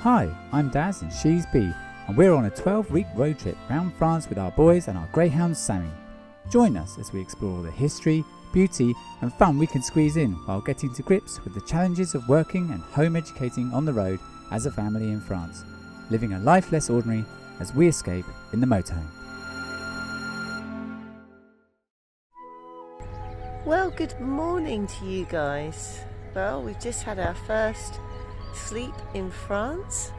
Hi, I'm Daz and she's Bee, and we're on a 12-week road trip round France with our boys and our greyhound Sammy. Join us as we explore the history, beauty and fun we can squeeze in while getting to grips with the challenges of working and home educating on the road as a family in France, living a life less ordinary as we escape in the motorhome. Well, good morning to you guys. Well, we've just had our first sleep in France.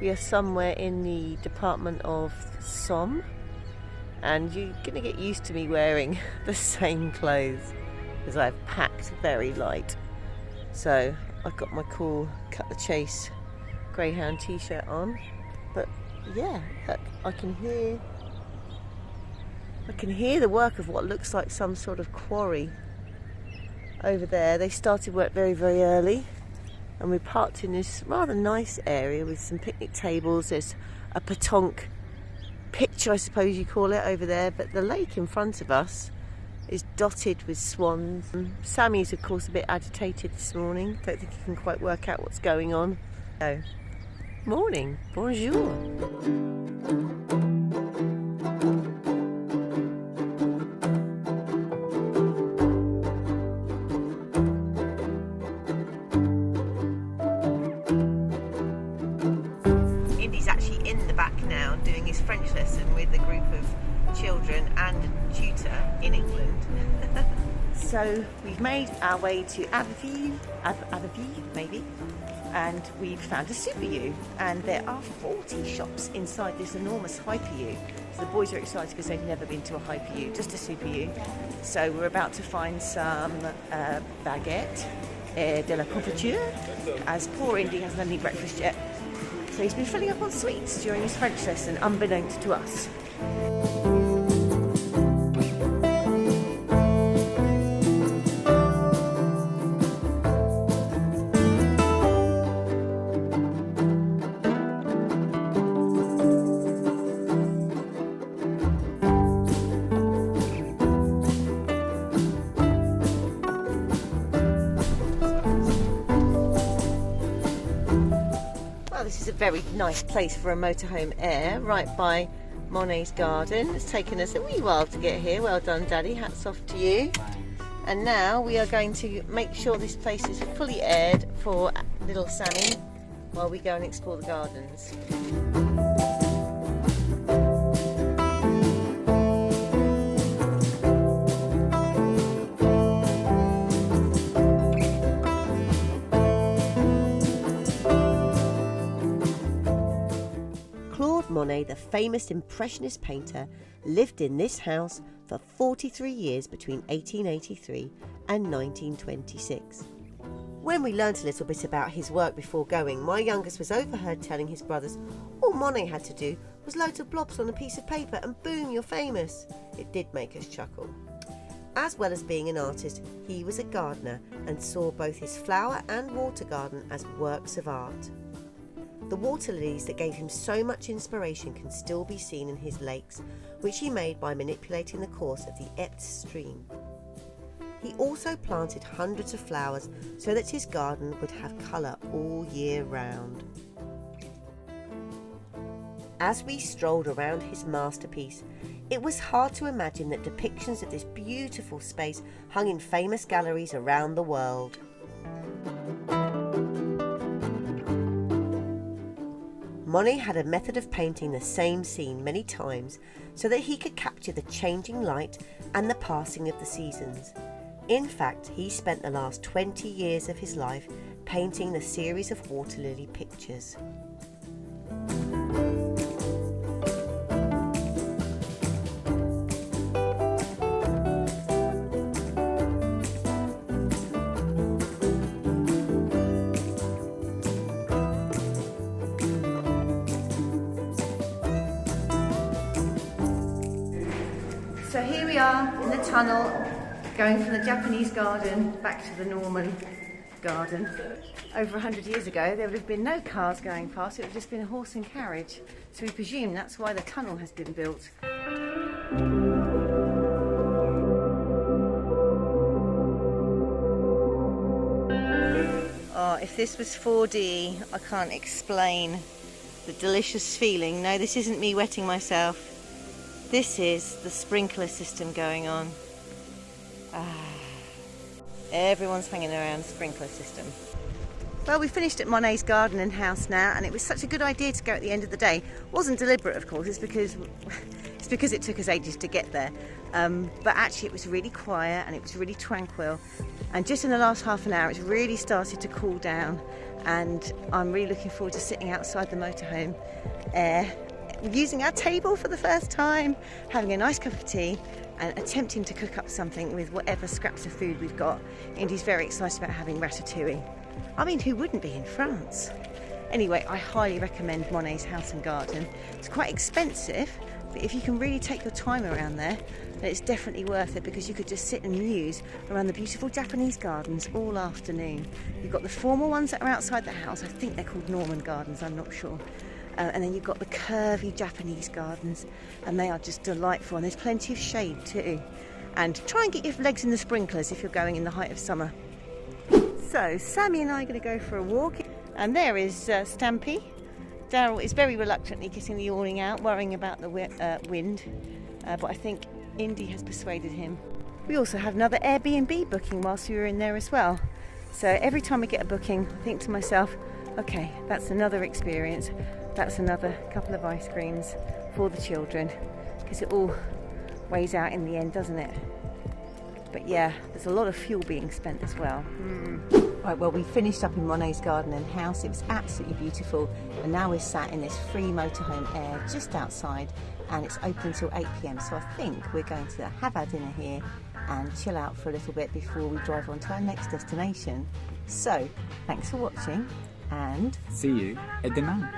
We are somewhere in the department of Somme, and you're going to get used to me wearing the same clothes because I've packed very light. So I've got my cool Cut the Chase greyhound t-shirt on, but yeah, look, I can hear the work of what looks like some sort of quarry over there. They started work very, very early, and we parked in this rather nice area with some picnic tables. There's a pétanque pitch, I suppose you call it, over there, but the lake in front of us is dotted with swans. Sammy's of course a bit agitated this morning. Don't think he can quite work out what's going on. So, morning, bonjour. French lesson with a group of children and a tutor in England. So we've made our way to Giverny, maybe, and we've found a Super U, and there are 40 shops inside this enormous Hyper U. So the boys are excited because they've never been to a Hyper U, just a Super U. So we're about to find some baguette de la confiture, as poor Indy hasn't had any breakfast yet. So he's been filling up on sweets during his French lesson, unbeknownst to us. This is a very nice place for a motorhome air, right by Monet's garden. It's taken us a wee while to get here. Well done, Daddy, hats off to you. And now we are going to make sure this place is fully aired for little Sammy while we go and explore the gardens. Monet, the famous Impressionist painter, lived in this house for 43 years between 1883 and 1926. When we learnt a little bit about his work before going, my youngest was overheard telling his brothers all Monet had to do was loads of blobs on a piece of paper and boom, you're famous. It did make us chuckle. As well as being an artist, he was a gardener and saw both his flower and water garden as works of art. The water lilies that gave him so much inspiration can still be seen in his lakes, which he made by manipulating the course of the Epte stream. He also planted hundreds of flowers so that his garden would have colour all year round. As we strolled around his masterpiece, it was hard to imagine that depictions of this beautiful space hung in famous galleries around the world. Monet had a method of painting the same scene many times so that he could capture the changing light and the passing of the seasons. In fact, he spent the last 20 years of his life painting the series of water lily pictures. So here we are in the tunnel, going from the Japanese garden back to the Norman garden. Over 100 years ago there would have been no cars going past, it would have just been a horse and carriage. So we presume that's why the tunnel has been built. If this was 4D, I can't explain the delicious feeling. No, this isn't me wetting myself. This is the sprinkler system going on. Everyone's hanging around the sprinkler system. Well, we finished at Monet's garden and house now, and it was such a good idea to go at the end of the day. It wasn't deliberate, of course, it's because it took us ages to get there. But actually it was really quiet and it was really tranquil. And just in the last half an hour, it's really started to cool down, and I'm really looking forward to sitting outside the motorhome air, using our table for the first time, having a nice cup of tea and attempting to cook up something with whatever scraps of food we've got. Indy's very excited about having ratatouille. I mean, who wouldn't be in France? Anyway, I highly recommend Monet's house and garden. It's quite expensive, but if you can really take your time around there, then it's definitely worth it, because you could just sit and muse around the beautiful Japanese gardens all afternoon. You've got the formal ones that are outside the house. I think they're called Norman gardens, I'm not sure. And then you've got the curvy Japanese gardens, and they are just delightful, and there's plenty of shade too. And try and get your legs in the sprinklers if you're going in the height of summer. So Sammy and I are going to go for a walk, and there is Stampy. Daryl is very reluctantly getting the awning out, worrying about the wind, but I think Indy has persuaded him. We also had another Airbnb booking whilst we were in there as well. So every time I get a booking, I think to myself, okay, that's another experience, that's another couple of ice creams for the children, because it all weighs out in the end, doesn't it? But yeah, there's a lot of fuel being spent as well. Right, well, we finished up in Monet's garden and house. It was absolutely beautiful, and now we're sat in this free motorhome air just outside, and it's open till 8 p.m. So I think we're going to have our dinner here and chill out for a little bit before we drive on to our next destination. So thanks for watching, and See you at demain.